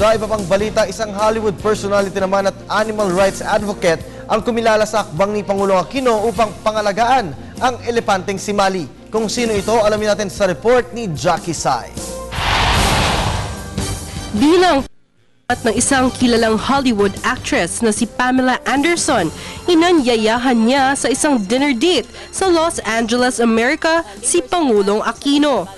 Sa iba pang balita, isang Hollywood personality naman at animal rights advocate ang kumilala sa akbang ni Pangulong Aquino upang pangalagaan ang elepanteng si Mali. Kung sino ito, alamin natin sa report ni Jackie Sai. Bilang at ng isang kilalang Hollywood actress na si Pamela Anderson, inanyayahan niya sa isang dinner date sa Los Angeles, America si Pangulong Aquino.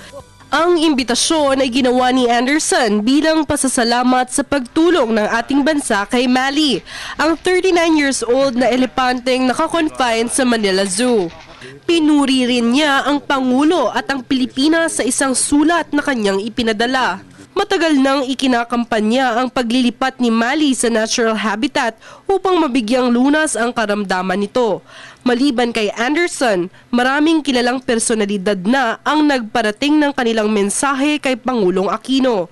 Ang imbitasyon ay ginawa ni Anderson bilang pasasalamat sa pagtulong ng ating bansa kay Mali, ang 39 years old na elepanteng nakakonfine sa Manila Zoo. Pinuri rin niya ang Pangulo at ang Pilipinas sa isang sulat na kanyang ipinadala. Matagal nang ikinakampanya ang paglilipat ni Mali sa natural habitat upang mabigyang lunas ang karamdaman nito. Maliban kay Anderson, maraming kilalang personalidad na ang nagparating ng kanilang mensahe kay Pangulong Aquino.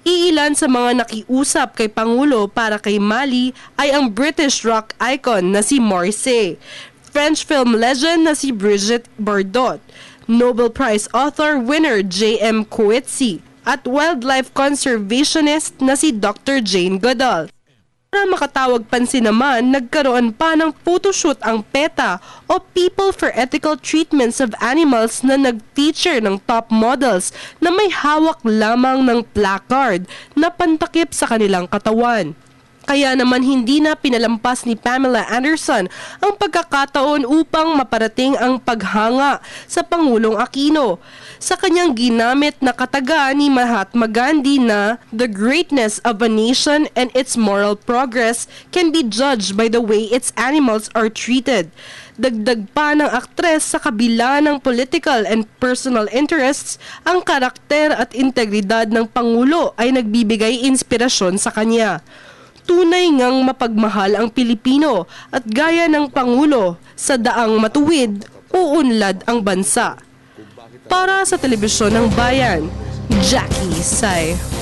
Iilan sa mga nakiusap kay Pangulo para kay Mali ay ang British rock icon na si Morrissey, French film legend na si Brigitte Bardot, Nobel Prize author winner J.M. Coetzee, at wildlife conservationist na si Dr. Jane Goodall. Para makatawag pansin naman, nagkaroon pa ng photoshoot ang PETA o People for Ethical Treatments of Animals na nag-feature ng top models na may hawak lamang ng placard na pantakip sa kanilang katawan. Kaya naman hindi na pinalampas ni Pamela Anderson ang pagkakataon upang maparating ang paghanga sa Pangulong Aquino. Sa kanyang ginamit na kataga ni Mahatma Gandhi na the greatness of a nation and its moral progress can be judged by the way its animals are treated. Dagdag pa ng aktres sa kabila ng political and personal interests, ang karakter at integridad ng Pangulo ay nagbibigay inspirasyon sa kanya. Tunay ngang mapagmahal ang Pilipino at gaya ng Pangulo, sa daang matuwid, uunlad ang bansa. Para sa Telebisyon ng Bayan, Jackie Sai.